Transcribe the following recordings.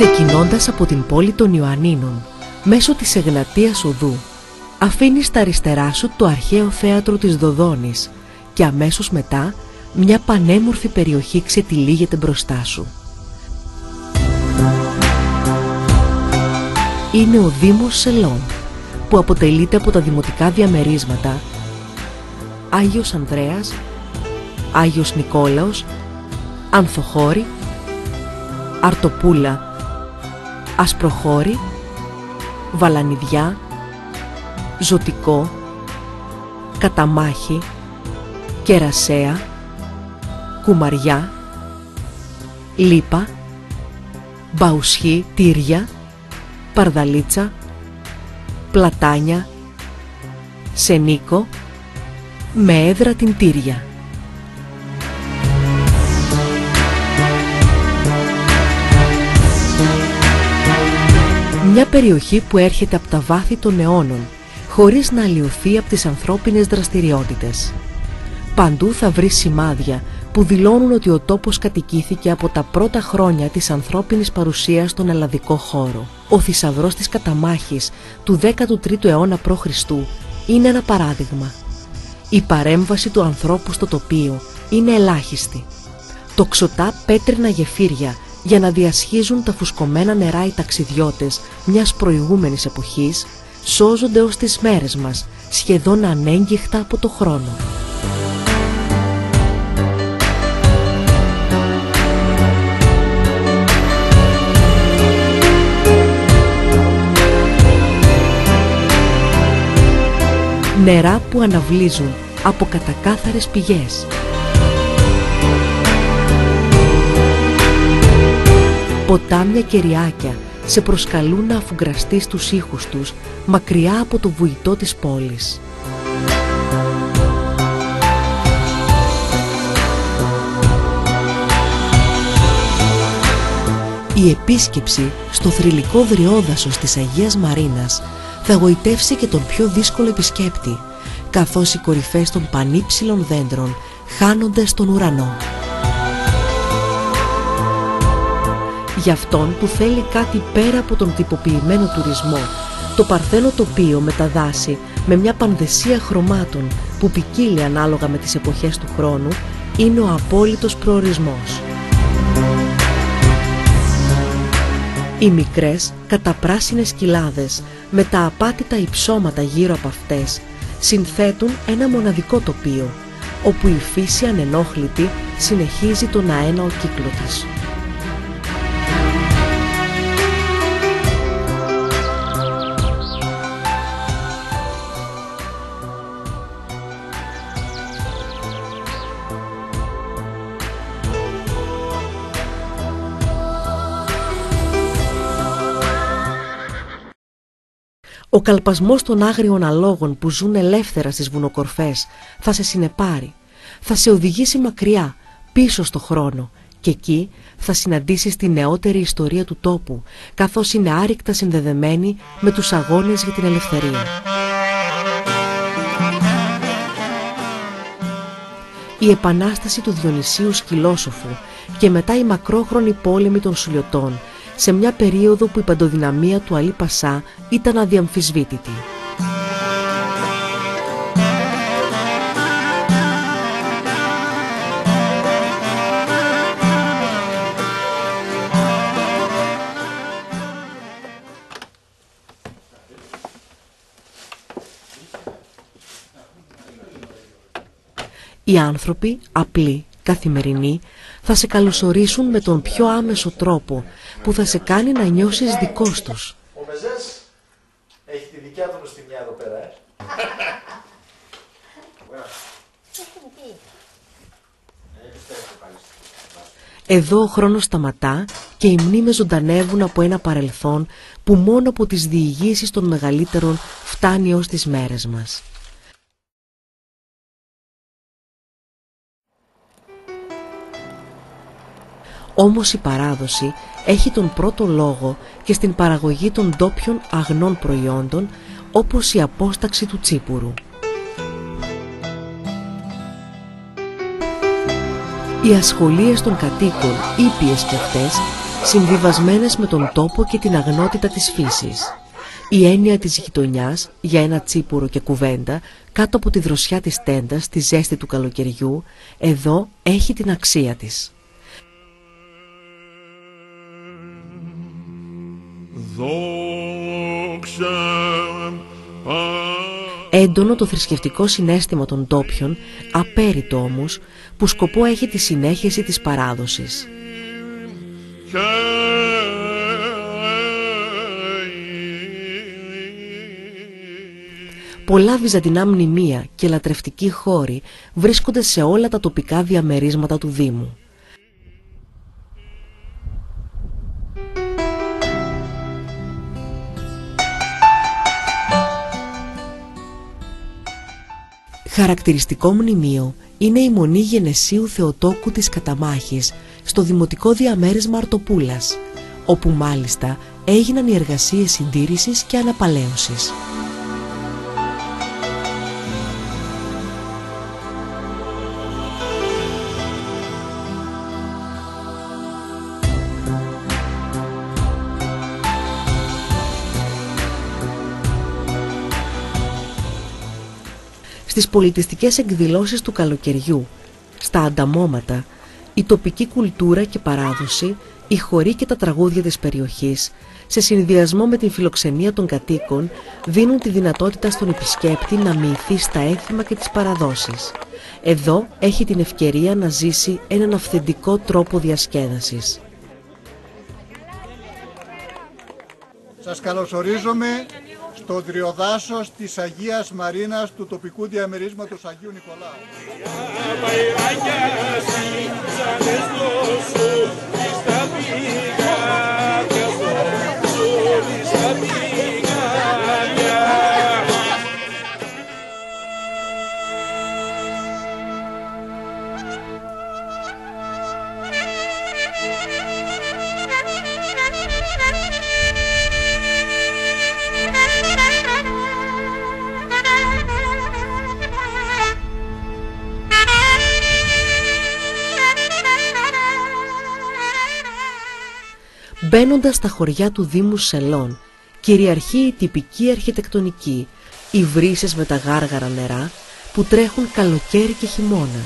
Ξεκινώντας από την πόλη των Ιωαννίνων, μέσω της Εγνατίας Οδού, αφήνεις στα αριστερά σου το αρχαίο θέατρο της Δοδόνης και αμέσως μετά μια πανέμορφη περιοχή ξετυλίγεται μπροστά σου. Είναι ο Δήμος Σελών, που αποτελείται από τα δημοτικά διαμερίσματα Άγιος Ανδρέας, Άγιος Νικόλαος, Ανθοχώρη, Αρτοπούλα, Ασπροχώρη, Βαλανιδιά, Ζωτικό, Καταμάχη, Κερασαία, Κουμαριά, Λίπα, Μπαουσχή, Τύρια, Παρδαλίτσα, Πλατάνια, Σενίκο, με έδρα την Τύρια. Μια περιοχή που έρχεται από τα βάθη των αιώνων, χωρίς να αλλοιωθεί από τις ανθρώπινες δραστηριότητες. Παντού θα βρεις σημάδια που δηλώνουν ότι ο τόπος κατοικήθηκε από τα πρώτα χρόνια της ανθρώπινης παρουσίας στον ελλαδικό χώρο. Ο θησαυρός της Καταμάχης του 13ου αιώνα π.Χ. είναι ένα παράδειγμα. Η παρέμβαση του ανθρώπου στο τοπίο είναι ελάχιστη. Τοξωτά πέτρινα γεφύρια για να διασχίζουν τα φουσκωμένα νερά οι ταξιδιώτες μιας προηγούμενης εποχής σώζονται ως τις μέρες μας, σχεδόν ανέγγιχτα από το χρόνο. Νερά που αναβλύζουν από κατακάθαρες πηγές. Ποτάμια και ριάκια σε προσκαλούν να αφουγκραστείς τους ήχους τους μακριά από το βουητό της πόλης. Η επίσκεψη στο θρυλικό δριόδασος της Αγίας Μαρίνας θα γοητεύσει και τον πιο δύσκολο επισκέπτη, καθώς οι κορυφές των πανύψηλων δέντρων χάνονται στον ουρανό. Για αυτόν που θέλει κάτι πέρα από τον τυποποιημένο τουρισμό, το παρθένο τοπίο με τα δάση, με μια πανδεσία χρωμάτων που ποικίλει ανάλογα με τις εποχές του χρόνου, είναι ο απόλυτος προορισμός. Οι μικρές καταπράσινες κοιλάδες με τα απάτητα υψώματα γύρω από αυτές συνθέτουν ένα μοναδικό τοπίο, όπου η φύση ανενόχλητη συνεχίζει τον αέναο κύκλο της. Ο καλπασμός των άγριων αλόγων που ζουν ελεύθερα στις βουνοκορφές θα σε συνεπάρει, θα σε οδηγήσει μακριά, πίσω στο χρόνο, και εκεί θα συναντήσεις τη νεότερη ιστορία του τόπου, καθώς είναι άρρηκτα συνδεδεμένη με τους αγώνες για την ελευθερία. Η επανάσταση του Διονυσίου Σκυλόσοφου και μετά η μακρόχρονη πόλεμη των Σουλιωτών, σε μια περίοδο που η παντοδυναμία του Αλή Πασά ήταν αδιαμφισβήτητη. Οι άνθρωποι, απλοί, καθημερινοί, θα σε καλωσορίσουν με τον πιο άμεσο τρόπο που θα σε κάνει να νιώσεις δικός τους. Ο Μεζές έχει τη δικιά του νοστιμιά εδώ πέρα, Εδώ ο χρόνος σταματά και οι μνήμες ζωντανεύουν από ένα παρελθόν που μόνο από τις διηγήσεις των μεγαλύτερων φτάνει ως τις μέρες μας. Όμως η παράδοση έχει τον πρώτο λόγο και στην παραγωγή των ντόπιων αγνών προϊόντων, όπως η απόσταξη του τσίπουρου. Οι ασχολίες των κατοίκων, ήπιες και αυτές, συμβιβασμένες με τον τόπο και την αγνότητα της φύσης. Η έννοια της γειτονιάς για ένα τσίπουρο και κουβέντα κάτω από τη δροσιά της τέντας, στη ζέστη του καλοκαιριού, εδώ έχει την αξία της. Έντονο το θρησκευτικό συναίσθημα των ντόπιων, απέριτο όμως, που σκοπό έχει τη συνέχιση της παράδοσης. Πολλά βυζαντινά μνημεία και λατρευτικοί χώροι βρίσκονται σε όλα τα τοπικά διαμερίσματα του Δήμου. Χαρακτηριστικό μνημείο είναι η Μονή Γενεσίου Θεοτόκου της Καταμάχης στο Δημοτικό Διαμέρισμα Αρτοπούλας, όπου μάλιστα έγιναν οι εργασίες συντήρησης και αναπαλαίωσης. Στις πολιτιστικές εκδηλώσεις του καλοκαιριού, στα ανταμώματα, η τοπική κουλτούρα και παράδοση, οι χοροί και τα τραγούδια της περιοχής, σε συνδυασμό με την φιλοξενία των κατοίκων, δίνουν τη δυνατότητα στον επισκέπτη να μοιηθεί στα έθιμα και τις παραδόσεις. Εδώ έχει την ευκαιρία να ζήσει έναν αυθεντικό τρόπο διασκέδασης. Σας καλωσορίζουμε στο Δριοδάσος της Αγίας Μαρίνας του τοπικού διαμερίσματος Αγίου Νικολάου. Μπαίνοντας στα χωριά του Δήμου Σελών, κυριαρχεί η τυπική αρχιτεκτονική, οι βρύσες με τα γάργαρα νερά που τρέχουν καλοκαίρι και χειμώνα.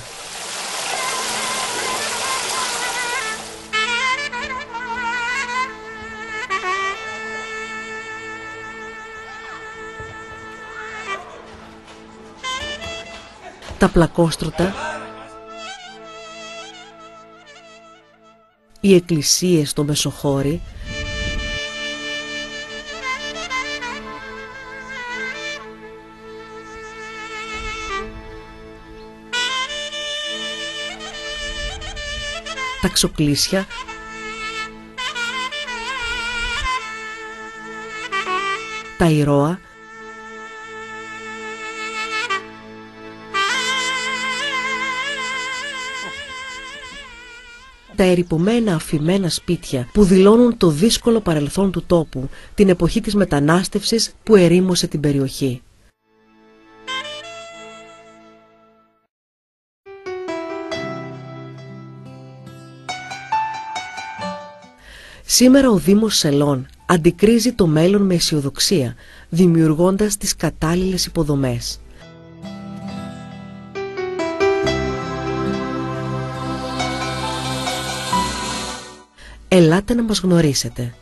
Τα πλακόστρωτα, οι εκκλησίες στο Μεσοχώρι, τα ξοκλήσια, τα ηρώα, τα ερειπωμένα αφημένα σπίτια που δηλώνουν το δύσκολο παρελθόν του τόπου, την εποχή της μετανάστευσης που ερήμωσε την περιοχή. Σήμερα ο Δήμος Σελών αντικρίζει το μέλλον με αισιοδοξία, δημιουργώντας τις κατάλληλες υποδομές. Ελάτε να μας γνωρίσετε.